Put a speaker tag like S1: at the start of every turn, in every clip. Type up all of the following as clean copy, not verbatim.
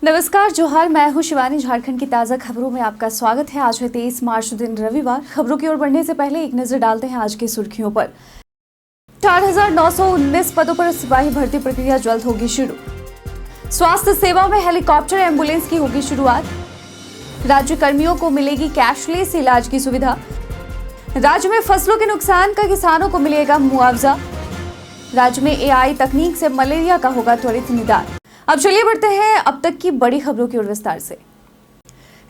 S1: नमस्कार जोहार, मैं हूं शिवानी। झारखंड की ताज़ा खबरों में आपका स्वागत है। आज है 23 मार्च दिन रविवार। खबरों की ओर बढ़ने से पहले एक नजर डालते हैं आज की सुर्खियों पर। 4,919 पदों पर सिपाही भर्ती प्रक्रिया जल्द होगी शुरू। स्वास्थ्य सेवा में हेलीकॉप्टर एम्बुलेंस की होगी शुरुआत। राज्य कर्मियों को मिलेगी कैशलेस इलाज की सुविधा। राज्य में फसलों के नुकसान का किसानों को मिलेगा मुआवजा। राज्य में एआई तकनीक से मलेरिया का होगा त्वरित निदान। अब चलिए बढ़ते हैं अब तक की बड़ी खबरों की ओर विस्तार से।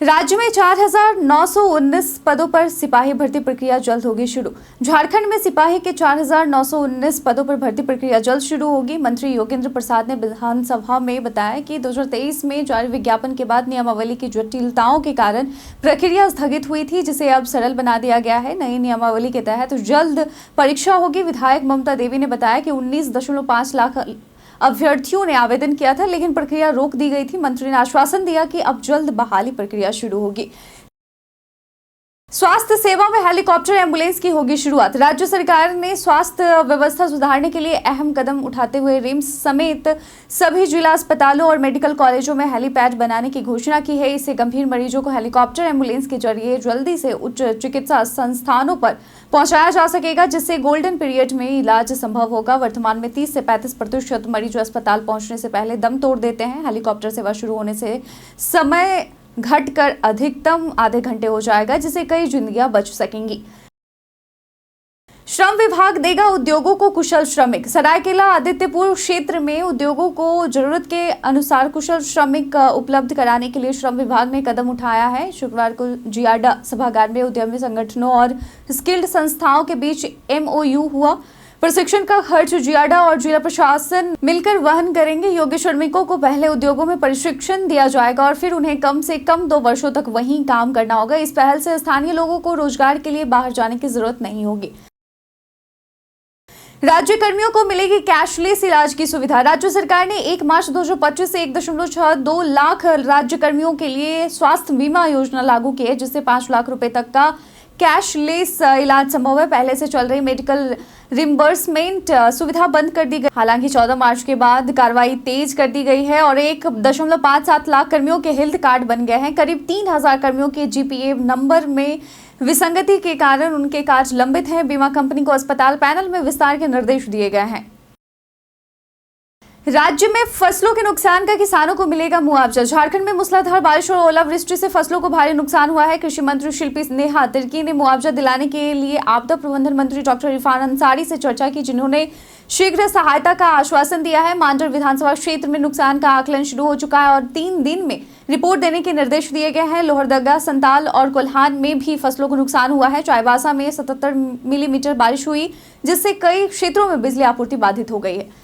S1: राज्य में 4,919 पदों पर सिपाही भर्ती प्रक्रिया जल्द होगी शुरू। झारखंड में सिपाही के 4,919 पदों पर भर्ती प्रक्रिया जल्द शुरू होगी। मंत्री योगेंद्र प्रसाद ने विधानसभा में बताया कि 2023 में जारी विज्ञापन के बाद नियमावली की जटिलताओं के कारण प्रक्रिया स्थगित हुई थी, जिसे अब सरल बना दिया गया है। नई नियमावली के तहत जल्द परीक्षा होगी। विधायक ममता देवी ने बताया कि 19.5 लाख अभ्यर्थियों ने आवेदन किया था, लेकिन प्रक्रिया रोक दी गई थी। मंत्री ने आश्वासन दिया कि अब जल्द बहाली प्रक्रिया शुरू होगी। स्वास्थ्य सेवा में हेलीकॉप्टर एम्बुलेंस की होगी शुरुआत। राज्य सरकार ने स्वास्थ्य व्यवस्था सुधारने के लिए अहम कदम उठाते हुए रिम्स समेत सभी जिला अस्पतालों और मेडिकल कॉलेजों में हेलीपैड बनाने की घोषणा की है। इससे गंभीर मरीजों को हेलीकॉप्टर एम्बुलेंस के जरिए जल्दी से उच्च चिकित्सा संस्थानों पर पहुंचाया जा सकेगा, जिससे गोल्डन पीरियड में इलाज संभव होगा। वर्तमान में 30 से 35% मरीज अस्पताल पहुंचने से पहले दम तोड़ देते हैं। हेलीकॉप्टर सेवा शुरू होने से समय घटकर अधिकतम आधे घंटे हो जाएगा, जिससे कई जिंदगियां बच सकेंगी। श्रम विभाग देगा उद्योगों को कुशल श्रमिक। सरायकेला आदित्यपुर क्षेत्र में उद्योगों को जरूरत के अनुसार कुशल श्रमिक उपलब्ध कराने के लिए श्रम विभाग ने कदम उठाया है। शुक्रवार को जियाडा सभागार में उद्यमी संगठनों और स्किल्ड संस्थाओं के बीच MOU हुआ। प्रशिक्षण का खर्च जियाडा और जिला प्रशासन मिलकर वहन करेंगे। योग्य श्रमिकों को पहले उद्योगों में प्रशिक्षण दिया जाएगा और फिर उन्हें कम से कम 2 वर्षों तक वहीं काम करना होगा। इस पहल से स्थानीय लोगों को रोजगार के लिए बाहर जाने की जरूरत नहीं होगी। राज्य कर्मियों को मिलेगी कैशलेस इलाज की सुविधा। राज्य सरकार ने 1 मार्च 2025 से 1.62 लाख राज्य कर्मियों के लिए स्वास्थ्य बीमा योजना लागू की है, जिससे 5 लाख रुपए तक का कैशलेस इलाज संभव है। पहले से चल रही मेडिकल रिम्बर्समेंट सुविधा बंद कर दी गई। हालांकि 14 मार्च के बाद कार्रवाई तेज कर दी गई है और 1.57 लाख कर्मियों के हेल्थ कार्ड बन गए हैं। करीब 3,000 कर्मियों के GPA नंबर में विसंगति के कारण उनके कार्ड लंबित हैं। बीमा कंपनी को अस्पताल पैनल में विस्तार के निर्देश दिए गए हैं। राज्य में फसलों के नुकसान का किसानों को मिलेगा मुआवजा। झारखंड में मूसलाधार बारिश और ओलावृष्टि से फसलों को भारी नुकसान हुआ है। कृषि मंत्री शिल्पी नेहा तिर्की ने मुआवजा दिलाने के लिए आपदा प्रबंधन मंत्री डॉक्टर इरफान अंसारी से चर्चा की, जिन्होंने शीघ्र सहायता का आश्वासन दिया है। मांडर विधानसभा क्षेत्र में नुकसान का आकलन शुरू हो चुका है और 3 दिन में रिपोर्ट देने के निर्देश दिए गए हैं। लोहरदगा, संताल और कोल्हान में भी फसलों को नुकसान हुआ है। चाईबासा में 77 मिलीमीटर बारिश हुई, जिससे कई क्षेत्रों में बिजली आपूर्ति बाधित हो गई है।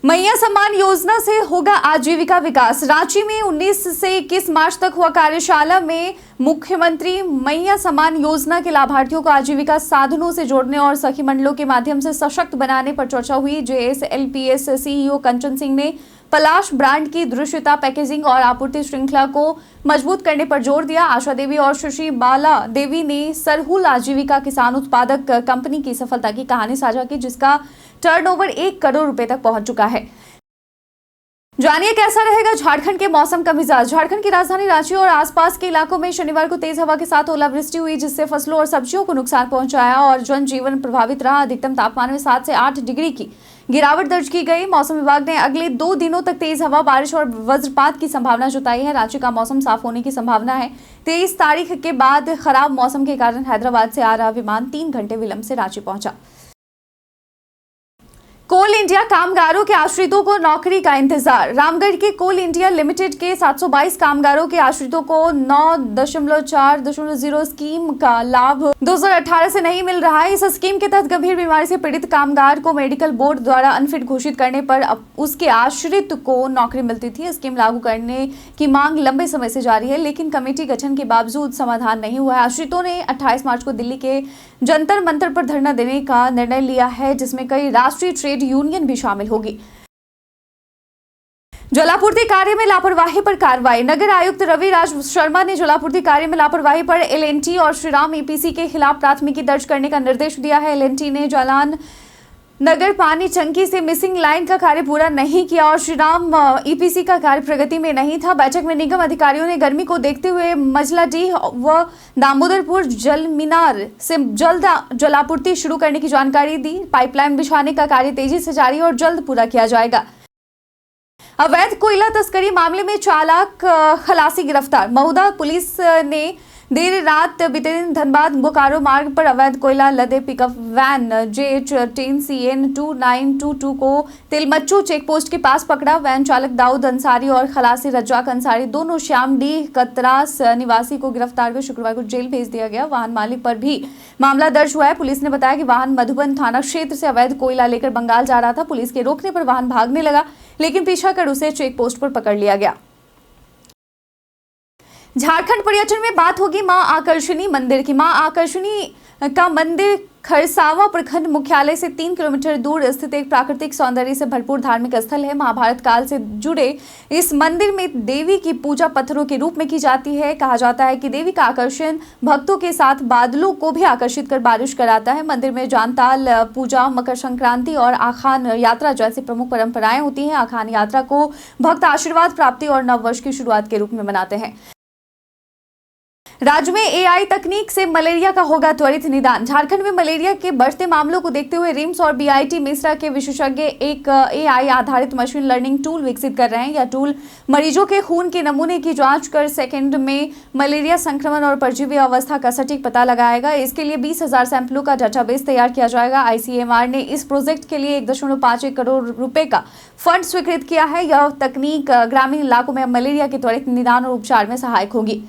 S1: मैया सम्मान योजना से होगा आजीविका विकास। रांची में 19 से 21 मार्च तक हुआ कार्यशाला में मुख्यमंत्री मैया सम्मान योजना के लाभार्थियों को आजीविका साधनों से जोड़ने और सखी मंडलों के माध्यम से सशक्त बनाने पर चर्चा हुई। JSLPS CEO कंचन सिंह ने पलाश ब्रांड की दृश्यता, पैकेजिंग और आपूर्ति श्रृंखला को मजबूत करने पर जोर दिया। आशा देवी और शशि बाला देवी ने सरहुल आजीविका किसान उत्पादक कंपनी की सफलता की कहानी साझा की, जिसका टर्नओवर 1 करोड़ रुपए तक पहुंच चुका है। जानिए कैसा रहेगा झारखंड के मौसम का मिजाज। झारखंड की राजधानी रांची और आसपास के इलाकों में शनिवार को तेज हवा के साथ ओलावृष्टि हुई, जिससे फसलों और सब्जियों को नुकसान पहुंचाया और जनजीवन प्रभावित रहा। अधिकतम तापमान में 7 से 8 डिग्री की गिरावट दर्ज की गई। मौसम विभाग ने अगले 2 दिनों तक तेज हवा, बारिश और वज्रपात की संभावना जताई है। रांची का मौसम साफ होने की संभावना है। 23 तारीख के बाद खराब मौसम के कारण हैदराबाद से आ रहा विमान 3 घंटे विलंब से रांची पहुंचा। कोल इंडिया कामगारों के आश्रितों को नौकरी का इंतजार। रामगढ़ के कोल इंडिया लिमिटेड के 722 कामगारों के आश्रितों को 9.4.0 स्कीम का लाभ 2018 से नहीं मिल रहा है। इस स्कीम के तहत गंभीर बीमारी से पीड़ित कामगार को मेडिकल बोर्ड द्वारा अनफिट घोषित करने पर अब उसके आश्रित को नौकरी मिलती थी। स्कीम लागू करने की मांग लंबे समय से जारी है, लेकिन कमेटी गठन के बावजूद समाधान नहीं हुआ है। आश्रितों ने 28 मार्च को दिल्ली के जंतर मंतर पर धरना देने का निर्णय लिया है, जिसमें कई राष्ट्रीय ट्रेड यूनियन भी शामिल होगी। जलापूर्ति कार्य में लापरवाही पर कार्रवाई। नगर आयुक्त रवि राज शर्मा ने जलापूर्ति कार्य में लापरवाही पर LNT और श्रीराम EPC के खिलाफ प्राथमिकी दर्ज करने का निर्देश दिया है। LNT ने जालान नगर पानी टंकी से मिसिंग लाइन का कार्य पूरा नहीं किया और श्रीराम ईपीसी का कार्य प्रगति में नहीं था। बैठक में निगम अधिकारियों ने गर्मी को देखते हुए मजलाडीह व दामोदरपुर जल मीनार से जल्द जलापूर्ति शुरू करने की जानकारी दी। पाइपलाइन बिछाने का कार्य तेजी से जारी और जल्द पूरा किया जाएगा। अवैध कोयला तस्करी मामले में चालक खलासी गिरफ्तार। महुदा पुलिस ने देर रात बीते दिन धनबाद बोकारो मार्ग पर अवैध कोयला लदे पिकअप वैन JH10CN 2922 को तिलमच्चू चेकपोस्ट के पास पकड़ा। वैन चालक दाऊद अंसारी और खलासी रज्जाक अंसारी दोनों श्यामडीह कतरास निवासी को गिरफ्तार कर शुक्रवार को जेल भेज दिया गया। वाहन मालिक पर भी मामला दर्ज हुआ है। पुलिस ने बताया कि वाहन मधुबन थाना क्षेत्र से अवैध कोयला लेकर बंगाल जा रहा था। पुलिस के रोकने पर वाहन भागने लगा, लेकिन पीछा कर उसे चेकपोस्ट पर पकड़ लिया गया। झारखंड पर्यटन में बात होगी मां आकर्षणी मंदिर की। मां आकर्षणी का मंदिर खरसावा प्रखंड मुख्यालय से 3 किलोमीटर दूर स्थित एक प्राकृतिक सौंदर्य से भरपूर धार्मिक स्थल है। महाभारत काल से जुड़े इस मंदिर में देवी की पूजा पत्थरों के रूप में की जाती है। कहा जाता है कि देवी का आकर्षण भक्तों के साथ बादलों को भी आकर्षित कर बारिश कराता है। मंदिर में जानताल पूजा, मकर संक्रांति और आखान यात्रा जैसी प्रमुख परंपराएं होती हैं। आखान यात्रा को भक्त आशीर्वाद प्राप्ति और नववर्ष की शुरुआत के रूप में मनाते हैं। राज्य में AI तकनीक से मलेरिया का होगा त्वरित निदान। झारखंड में मलेरिया के बढ़ते मामलों को देखते हुए रिम्स और BIT मिश्रा के विशेषज्ञ एक AI आधारित मशीन लर्निंग टूल विकसित कर रहे हैं। यह टूल मरीजों के खून के नमूने की जांच कर सेकंड में मलेरिया संक्रमण और परजीवी अवस्था का सटीक पता लगाएगा। इसके लिए 20,000 सैंपलों का डाटाबेस तैयार किया जाएगा। ICMR ने इस प्रोजेक्ट के लिए 1.51 करोड़ रुपए का फंड स्वीकृत किया है। यह तकनीक ग्रामीण इलाकों में मलेरिया के त्वरित निदान और उपचार में सहायक होगी।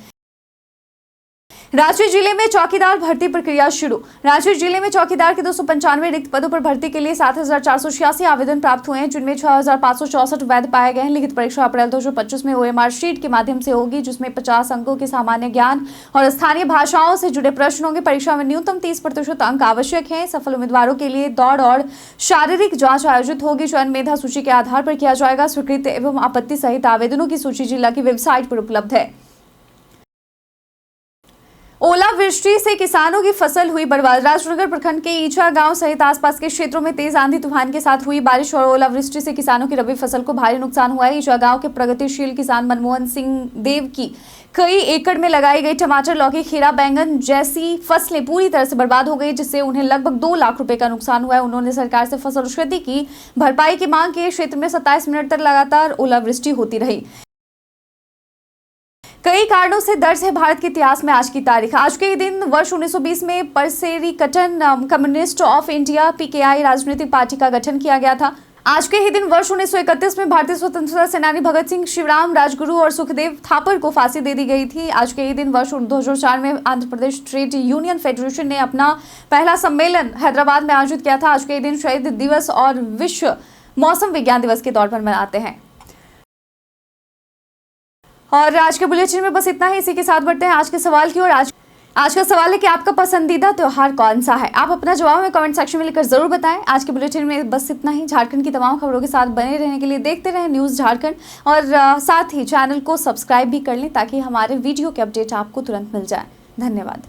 S1: रांची जिले में चौकीदार भर्ती प्रक्रिया शुरू। रांची जिले में चौकीदार के 295 रिक्त पदों पर भर्ती के लिए 7,486 आवेदन प्राप्त हुए हैं, जिनमें 6,564 वैध पाए गए हैं। लिखित परीक्षा अप्रैल 2025 में OMR शीट के माध्यम से होगी, जिसमें 50 अंकों के सामान्य ज्ञान और स्थानीय भाषाओं से जुड़े प्रश्न होंगे। परीक्षा में न्यूनतम 30% अंक आवश्यक हैं। सफल उम्मीदवारों के लिए दौड़ और शारीरिक जाँच आयोजित होगी। चयन मेधा सूची के आधार पर किया जाएगा। स्वीकृत एवं आपत्ति सहित आवेदनों की सूची जिला की वेबसाइट पर उपलब्ध है। ओलावृष्टि से किसानों की फसल हुई बर्बाद। राजनगर प्रखंड के ईचा गांव सहित आसपास के क्षेत्रों में तेज आंधी तूफान के साथ हुई बारिश और ओलावृष्टि से किसानों की रबी फसल को भारी नुकसान हुआ है। ईचा गांव के प्रगतिशील किसान मनमोहन सिंह देव की कई एकड़ में लगाई गई टमाटर, लौकी, खीरा, बैंगन जैसी फसलें पूरी तरह से बर्बाद हो गई, जिससे उन्हें लगभग 2 लाख रुपए का नुकसान हुआ है। उन्होंने सरकार से फसल क्षति की भरपाई की मांग की। क्षेत्र में 27 मिनट तक लगातार ओलावृष्टि होती रही। कई कारणों से दर्ज है भारत के इतिहास में आज की तारीख। आज के ही दिन वर्ष 1920 में परसेरिकटन कम्युनिस्ट ऑफ इंडिया PKI राजनीतिक पार्टी का गठन किया गया था। आज के ही दिन वर्ष 1931 में भारतीय स्वतंत्रता सेनानी भगत सिंह, शिवराम राजगुरु और सुखदेव थापर को फांसी दे दी गई थी। आज के ही दिन वर्ष 2004 में Andhra Pradesh trade union federation ने अपना पहला सम्मेलन हैदराबाद में आयोजित किया था। आज के ही दिन शहीद दिवस और विश्व मौसम विज्ञान दिवस के तौर पर मनाते हैं। और आज के बुलेटिन में बस इतना ही। इसी के साथ बढ़ते हैं आज के सवाल की ओर। आज का सवाल है कि आपका पसंदीदा त्योहार कौन सा है? आप अपना जवाब में कमेंट सेक्शन में लिखकर जरूर बताएं। आज के बुलेटिन में बस इतना ही। झारखंड की तमाम खबरों के साथ बने रहने के लिए देखते रहें न्यूज़ झारखंड और साथ ही चैनल को सब्सक्राइब भी कर लें, ताकि हमारे वीडियो के अपडेट आपको तुरंत मिल जाए। धन्यवाद।